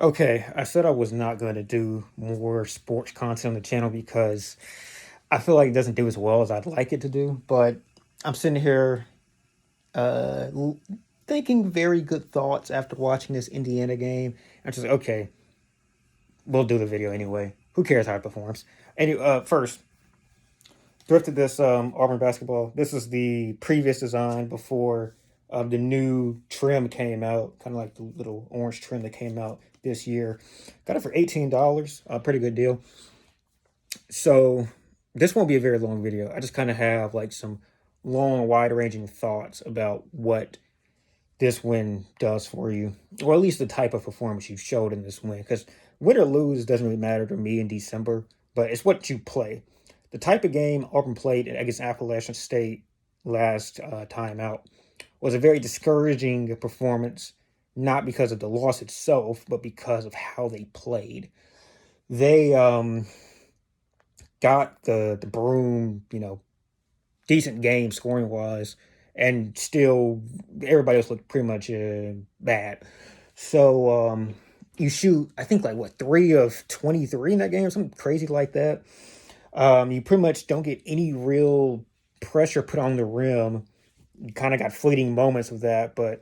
Okay, I said I was not going to do more sports content on the channel because I feel like it doesn't do as well as I'd like it to do. But I'm sitting here thinking very good thoughts after watching this Indiana game. I'm just like, okay, we'll do the video anyway. Who cares how it performs? Anyway, first, thrifted this Auburn basketball. This is the previous design before the new trim came out, kind of like the little orange trim that came out this year. Got it for $18, a pretty good deal. So this won't be a very long video. I just kind of have like some long, wide-ranging thoughts about what this win does for you, or at least the type of performance you showed in this win. Because win or lose doesn't really matter to me in December, but it's what you play. The type of game Auburn played against Appalachian State last time out was a very discouraging performance, not because of the loss itself, but because of how they played. They got the broom, decent game scoring wise, and still everybody else looked pretty much bad. So you shoot, I think like what 3 of 23 in that game or something crazy like that. You pretty much don't get any real pressure put on the rim. You kind of got fleeting moments of that, but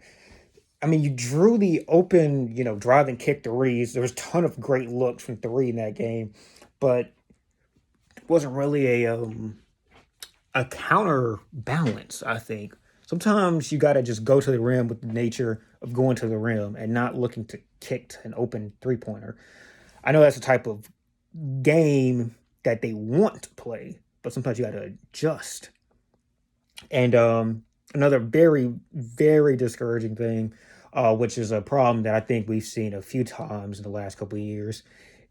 I mean, you drew the open, drive and kick threes. There was a ton of great looks from three in that game, but it wasn't really a counterbalance, I think. Sometimes you got to just go to the rim with the nature of going to the rim and not looking to kick to an open three pointer. I know that's the type of game that they want to play, but sometimes you got to adjust. And another very, very discouraging thing, which is a problem that I think we've seen a few times in the last couple of years,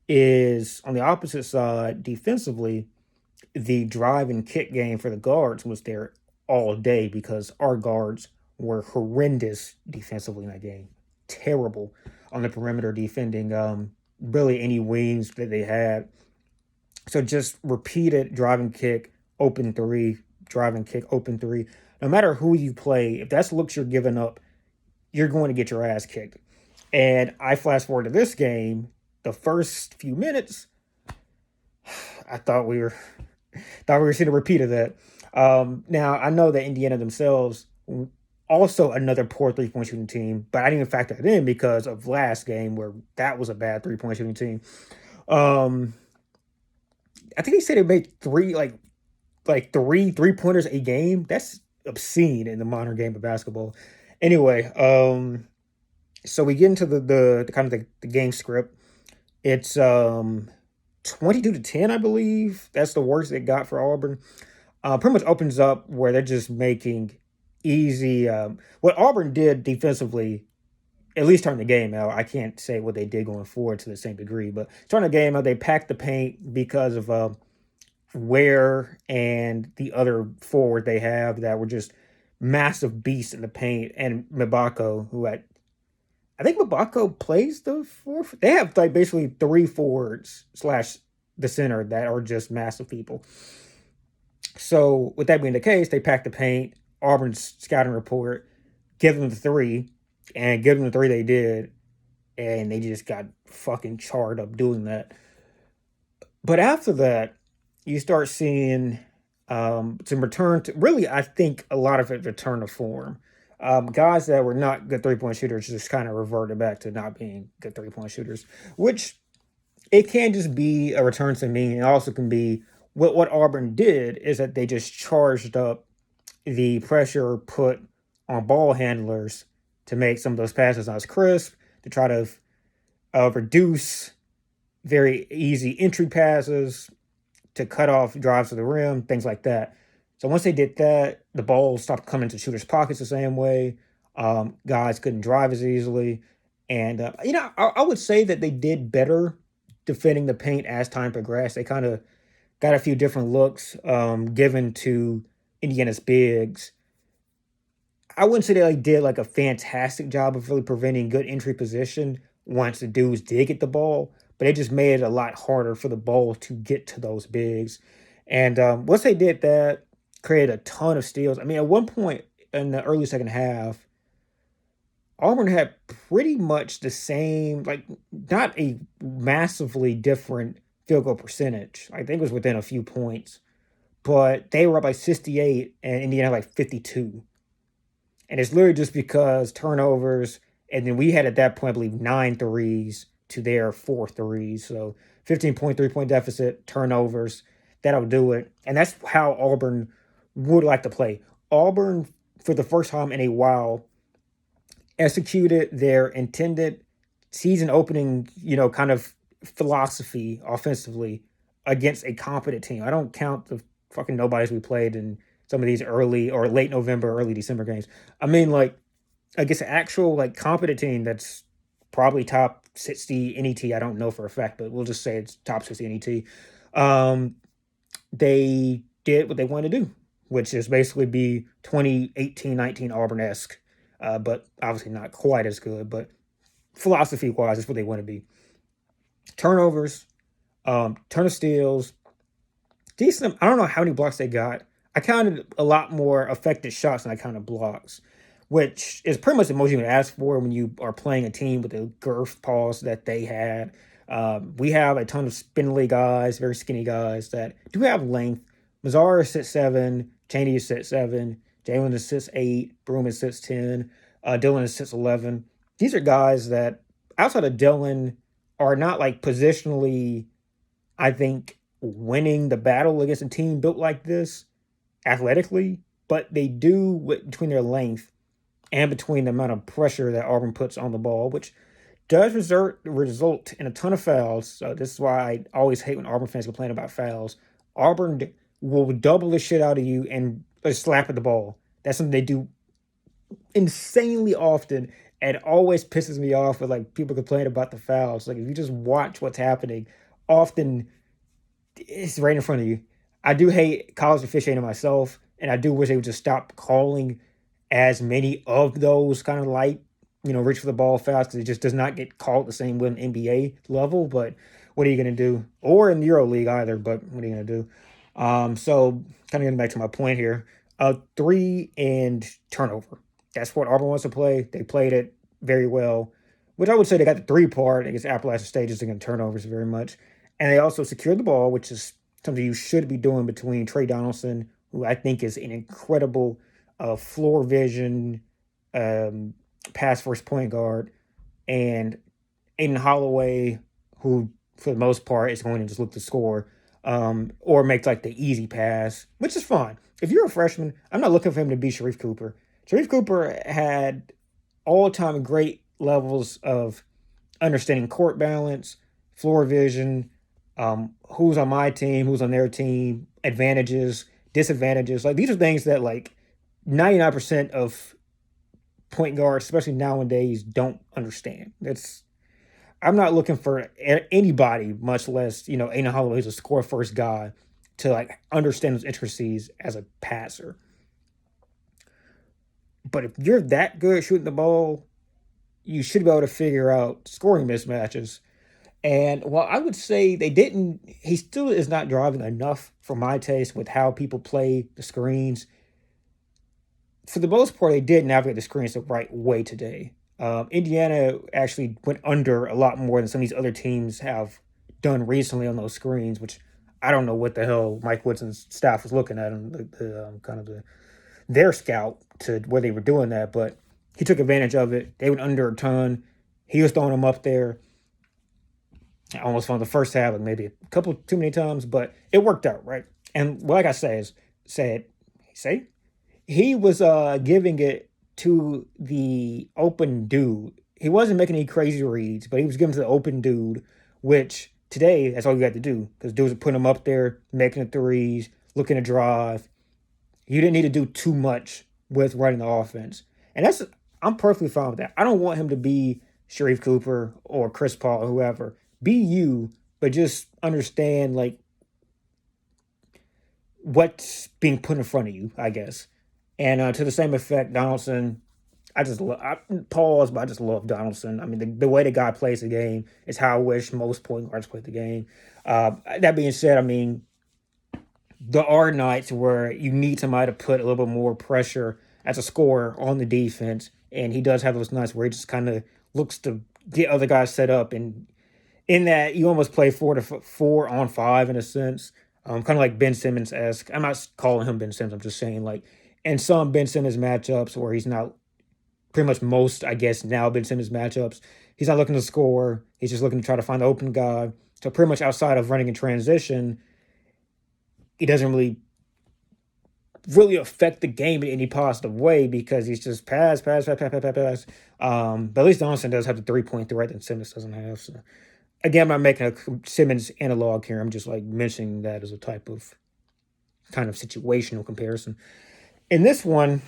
is on the opposite side, defensively, the drive and kick game for the guards was there all day because our guards were horrendous defensively in that game. Terrible on the perimeter defending really any wings that they had. So just repeated drive and kick, open three, drive and kick, open three. No matter who you play, if that's looks you're giving up, you're going to get your ass kicked. And I flash forward to this game, the first few minutes, I thought we were seeing a repeat of that. Now I know that Indiana themselves also another poor 3 point shooting team, but I didn't even factor that in because of last game where that was a bad 3 point shooting team. Um, I think they said they made like three pointers a game. That's obscene in the modern game of basketball. Anyway, so we get into the kind of the game script. It's 22-10, I believe. That's the worst it got for Auburn. Pretty much opens up where they're just making easy. What Auburn did defensively, at least turn the game out. I can't say what they did going forward to the same degree, but turn the game out. They packed the paint because of Ware and the other forward they have that were just massive beasts in the paint, and Mabako, who I think Mabako plays the fourth. They have like basically three forwards slash the center that are just massive people. So with that being the case, they packed the paint. Auburn's scouting report, give them the three, and give them the three they did, and they just got fucking charred up doing that. But after that, you start seeing some return to really, I think a lot of it return to form. Guys that were not good 3 point shooters just kind of reverted back to not being good 3 point shooters, which it can just be a return to mean. It also can be what Auburn did is that they just charged up the pressure put on ball handlers to make some of those passes not as crisp, to try to reduce very easy entry passes, to cut off drives to the rim, things like that. So once they did that, the ball stopped coming to shooters' pockets the same way. Guys couldn't drive as easily. And, I would say that they did better defending the paint as time progressed. They kind of got a few different looks given to Indiana's bigs. I wouldn't say they did like a fantastic job of really preventing good entry position once the dudes did get the ball, but it just made it a lot harder for the ball to get to those bigs. And once they did that, created a ton of steals. I mean, at one point in the early second half, Auburn had pretty much the same, like not a massively different field goal percentage. I think it was within a few points, but they were up by 68 and Indiana like 52. And it's literally just because turnovers, and then we had at that point, I believe, 9 threes to their 4 threes. So 15.3 point deficit, turnovers, that'll do it. And that's how Auburn would like to play. Auburn, for the first time in a while, executed their intended season opening, kind of philosophy offensively against a competent team. I don't count the fucking nobodies we played in some of these early or late November, early December games. I mean, like, against an actual, like, competent team that's probably top 60 NET. I don't know for a fact, but we'll just say it's top 60 NET. They did what they wanted to do, which is basically be 2018-19 Auburn-esque, but obviously not quite as good. But philosophy-wise, it's what they want to be. Turnovers, turn of steals, decent. I don't know how many blocks they got. I counted a lot more affected shots than I counted blocks, which is pretty much the most you can ask for when you are playing a team with the girth pause that they had. We have a ton of spindly guys, very skinny guys that do have length. Mazzar is 6'7", Cheney is 6'7", Jalen is 6'8", Broom is 6'10", Dylan is 6'11". These are guys that, outside of Dylan, are not like positionally, I think, winning the battle against a team built like this athletically, but they do between their length and between the amount of pressure that Auburn puts on the ball, which does result in a ton of fouls. So this is why I always hate when Auburn fans complain about fouls. Auburn will double the shit out of you and slap at the ball. That's something they do insanely often, and it always pisses me off when like people complain about the fouls. Like, if you just watch what's happening, often it's right in front of you. I do hate college officiating myself, and I do wish they would just stop calling as many of those kind of light, reach for the ball fouls, because it just does not get called the same way in NBA level. But what are you going to do? Or in Euro League either, but what are you going to do? So kind of getting back to my point here, 3 and turnover. That's what Auburn wants to play. They played it very well, which I would say they got the 3 part against Appalachian State just against turnovers very much. And they also secured the ball, which is something you should be doing between Trey Donaldson, who I think is an incredible floor vision pass first point guard, and Aiden Holloway, who for the most part is going to just look to score or make like the easy pass, which is fine. If you're a freshman, I'm not looking for him to be Sharif Cooper. Sharif Cooper had all-time great levels of understanding court balance, floor vision, who's on my team, who's on their team, advantages, disadvantages. Like, these are things that like 99% of point guards, especially nowadays, don't understand. I'm not looking for anybody, much less, Aiden Holloway, who's a score first guy, to like understand those intricacies as a passer. But if you're that good at shooting the ball, you should be able to figure out scoring mismatches. And while I would say he still is not driving enough for my taste with how people play the screens. For the most part, they did navigate the screens the right way today. Indiana actually went under a lot more than some of these other teams have done recently on those screens, which I don't know what the hell Mike Woodson's staff was looking at, and their scout to where they were doing that, but he took advantage of it. They went under a ton. He was throwing them up there. I almost found the first half like maybe a couple too many times, but it worked out, right? And like I said, he was giving it to the open dude. He wasn't making any crazy reads, but he was giving it to the open dude, which today, that's all you had to do, because dudes were putting him up there, making the threes, looking to drive. You didn't need to do too much with running the offense. And I'm perfectly fine with that. I don't want him to be Sharif Cooper or Chris Paul or whoever. Be you, but just understand like what's being put in front of you, I guess. And to the same effect, Donaldson, I just love, pause, but I just love Donaldson. I mean, the way the guy plays the game is how I wish most point guards play the game. That being said, I mean, there are nights where you need somebody to put a little bit more pressure as a scorer on the defense, and he does have those nights where he just kind of looks to get other guys set up, and in that you almost play 4 on 5 in a sense, kind of like Ben Simmons esque. I'm not calling him Ben Simmons. I'm just saying like in some Ben Simmons matchups where he's not pretty much most, I guess, now Ben Simmons matchups, he's not looking to score. He's just looking to try to find the open guy. So pretty much outside of running in transition, he doesn't really affect the game in any positive way because he's just pass. But at least Donaldson does have the 3-point threat that Simmons doesn't have. So again, I'm not making a Simmons analog here. I'm just like mentioning that as a type of kind of situational comparison. In this one,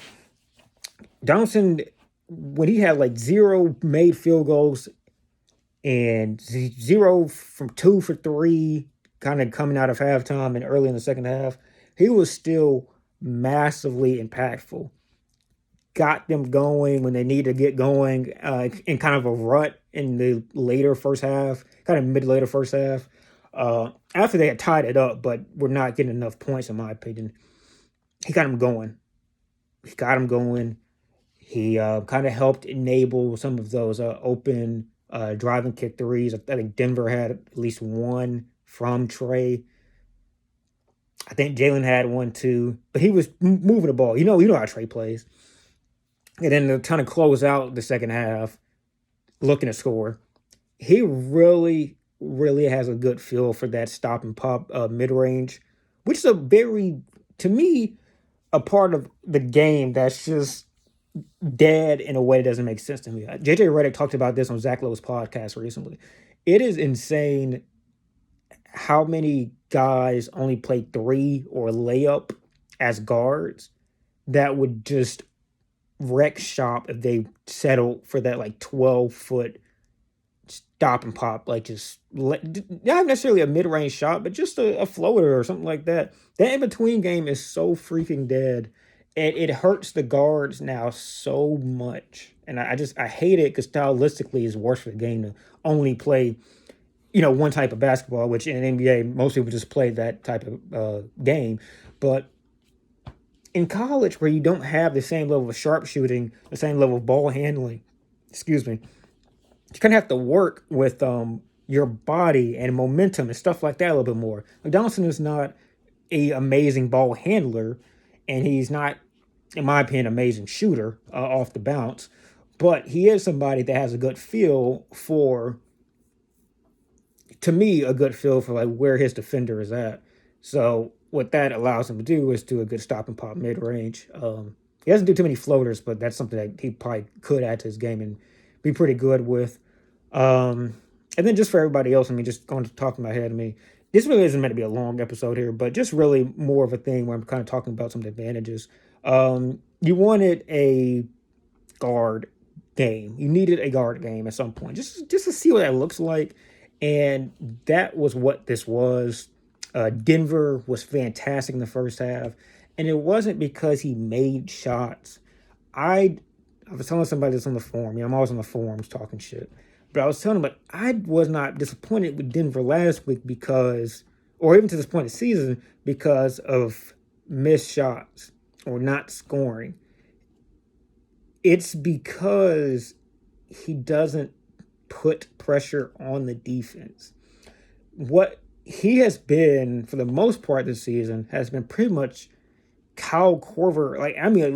Donaldson, when he had like 0 made field goals and 0 from 2 for 3, kind of coming out of halftime and early in the second half, he was still massively impactful. Got them going when they need to get going in kind of a rut in the later first half, kind of mid-later first half. After they had tied it up, but were not getting enough points, in my opinion, he got them going. He kind of helped enable some of those open drive and kick threes. I think Denver had at least one from Trey. I think Jalen had one too, but he was moving the ball. You know how Trey plays. And then to kind of close out the second half, looking to score, he really, really has a good feel for that stop and pop mid range, which is to me, a part of the game that's just dead in a way that doesn't make sense to me. JJ Redick talked about this on Zach Lowe's podcast recently. It is insane how many guys only play 3 or layup as guards that would just wreck shop if they settle for that like 12-foot stop and pop, like not necessarily a mid-range shot, but just a floater or something like that. That in-between game is so freaking dead, and it hurts the guards now so much. And I hate it because stylistically it's worse for the game to only play, one type of basketball, which in NBA, most people just play that type of game. But in college, where you don't have the same level of sharpshooting, the same level of ball handling, you kind of have to work with your body and momentum and stuff like that a little bit more. Like Donaldson is not a amazing ball handler, and he's not, in my opinion, an amazing shooter off the bounce, but he is somebody that has a good feel for, to me, a good feel for like where his defender is at. So what that allows him to do is do a good stop and pop mid range. He doesn't do too many floaters, but that's something that he probably could add to his game and be pretty good with. And then just for everybody else, just going to talk in my head, this really isn't meant to be a long episode here, but just really more of a thing where I'm kind of talking about some of the advantages. You wanted a guard game. You needed a guard game at some point, just to see what that looks like. And that was what this was. Denver was fantastic in the first half, and it wasn't because he made shots. I was telling somebody this on the forum. I'm always on the forums talking shit. But I was telling them, I was not disappointed with Denver last week or even to this point of the season, because of missed shots or not scoring. It's because he doesn't put pressure on the defense. What he has been, for the most part this season, has been pretty much Kyle Korver,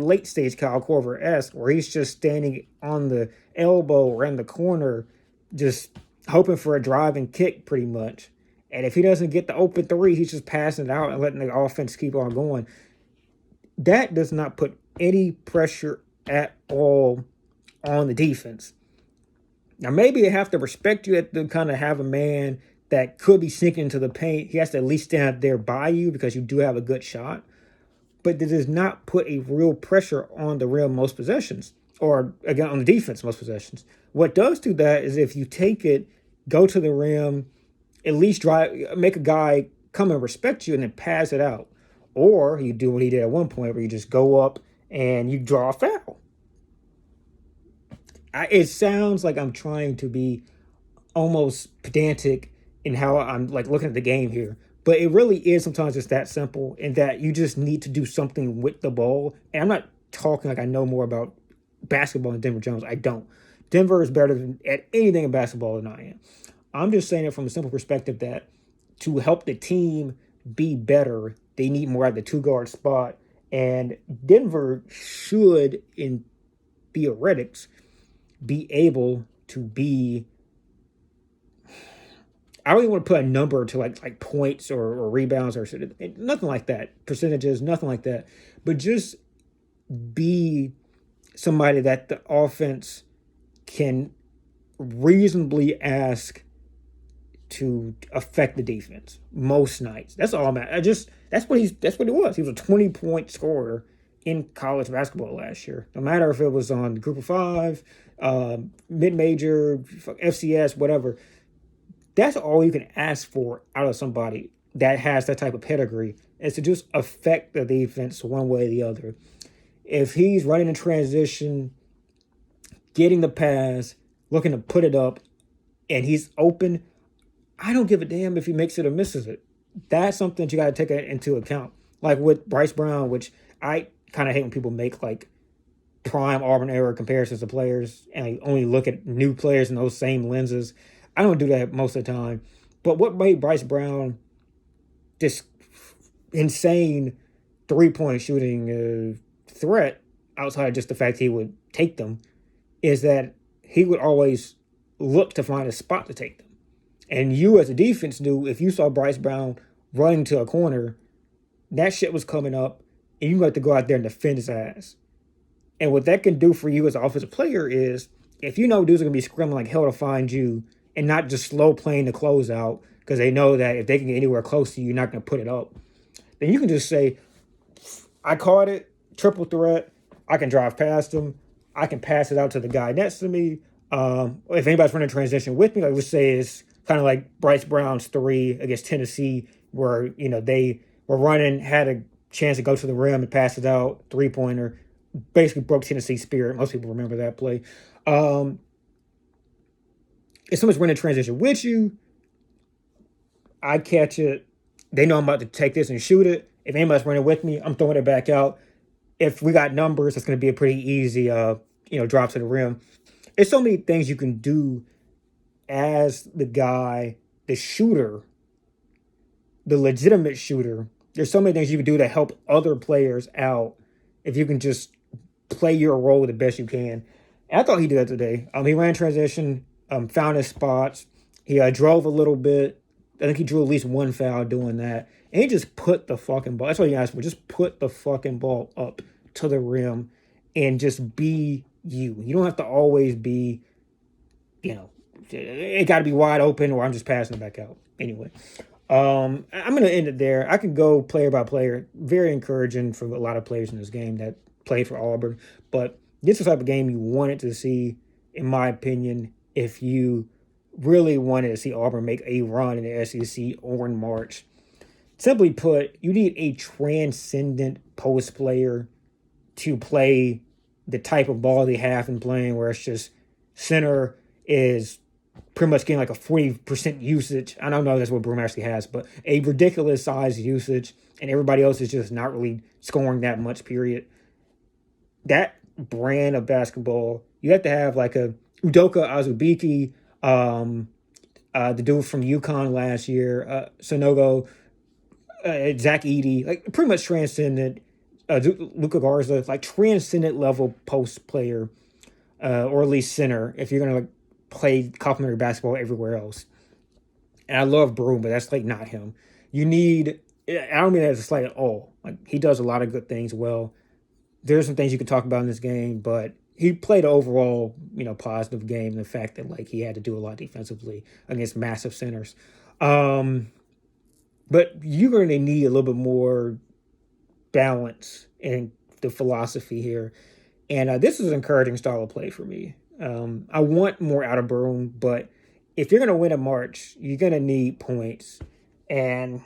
late stage Kyle Korver-esque, where he's just standing on the elbow or in the corner, just hoping for a drive and kick pretty much. And if he doesn't get the open 3, he's just passing it out and letting the offense keep on going. That does not put any pressure at all on the defense. Now, maybe they have to respect you to kind of have a man that could be sinking into the paint. He has to at least stand there by you because you do have a good shot. But it does not put a real pressure on the rim most possessions, or again on the defense most possessions. What does do that is if you take it, go to the rim, at least make a guy come and respect you and then pass it out. Or you do what he did at one point where you just go up and you draw a foul. It sounds like I'm trying to be almost pedantic in how I'm like looking at the game here. But it really is sometimes just that simple, in that you just need to do something with the ball. And I'm not talking like I know more about basketball than Denver Jones. I don't. Denver is better at anything in basketball than I am. I'm just saying it from a simple perspective that to help the team be better, they need more at the two guard spot. And Denver should, in theoretics, be able to be. I don't even want to put a number to like points or rebounds or nothing like that, percentages, nothing like that, but just be somebody that the offense can reasonably ask to affect the defense most nights. That's all I'm at. That's what he was. He was a 20-point scorer in college basketball last year. No matter if it was on Group of Five, mid-major, FCS, whatever. That's all you can ask for out of somebody that has that type of pedigree, is to just affect the defense one way or the other. If he's running in transition, getting the pass, looking to put it up, and he's open, I don't give a damn if he makes it or misses it. That's something that you got to take into account. Like with Bryce Brown, which I kind of hate when people make like prime Auburn era comparisons to players and only look at new players in those same lenses. I don't do that most of the time. But what made Bryce Brown this insane three-point shooting threat, outside of just the fact he would take them, is that he would always look to find a spot to take them. And you as a defense knew if you saw Bryce Brown running to a corner, that shit was coming up, and you got to go out there and defend his ass. And what that can do for you as an offensive player is, if you know dudes are going to be scrambling like hell to find you and not just slow playing the closeout because they know that if they can get anywhere close to you, you're not going to put it up, then you can just say, I caught it, triple threat, I can drive past him, I can pass it out to the guy next to me. If anybody's running transition with me, like let's say it's kind of like Bryce Brown's three against Tennessee, where they were running, had a chance to go to the rim and pass it out, three-pointer, basically broke Tennessee's spirit. Most people remember that play. If someone's running transition with you, I catch it. They know I'm about to take this and shoot it. If anybody's running with me, I'm throwing it back out. If we got numbers, it's going to be a pretty easy, drop to the rim. There's so many things you can do as the guy, the shooter, the legitimate shooter. There's so many things you can do to help other players out if you can just play your role the best you can. And I thought he did that today. He ran transition, found his spots. He drove a little bit. I think he drew at least one foul doing that. And he just put the fucking ball. That's what he asked for. Just put the fucking ball up to the rim and just be you. You don't have to always be, it got to be wide open or I'm just passing it back out. Anyway, I'm going to end it there. I could go player by player. Very encouraging for a lot of players in this game that played for Auburn. But this is the type of game you wanted to see, in my opinion, if you really wanted to see Auburn make a run in the SEC or in March. Simply put, you need a transcendent post player to play the type of ball they have in playing, where it's just center is pretty much getting like a 40% usage. I don't know if that's what Broom actually has, but a ridiculous size usage, and everybody else is just not really scoring that much, period. That brand of basketball, you have to have like a Udoka Azubuike, the dude from UConn last year, Sonogo, Zach Edey, like pretty much transcendent, Luka Garza, like transcendent level post player, or at least center, if you're going to like play complementary basketball everywhere else. And I love Broom, but that's like not him. You need, I don't mean that as a slight at all. Like he does a lot of good things well. There's some things you could talk about in this game, but he played an overall, positive game. The fact that like he had to do a lot defensively against massive centers. But you're going to need a little bit more balance in the philosophy here. And this is an encouraging style of play for me. I want more out of Broom, but if you're going to win a March, you're going to need points. And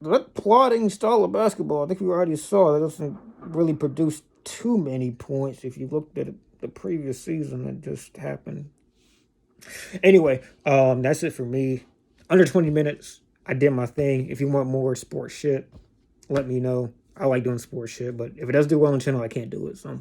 that plotting style of basketball, I think we already saw, that doesn't really produce too many points if you looked at the previous season that just happened. Anyway, that's it for me. Under 20 minutes. I did my thing. If you want more sports shit, let me know. I like doing sports shit, but if it doesn't do well on the channel, I can't do it. So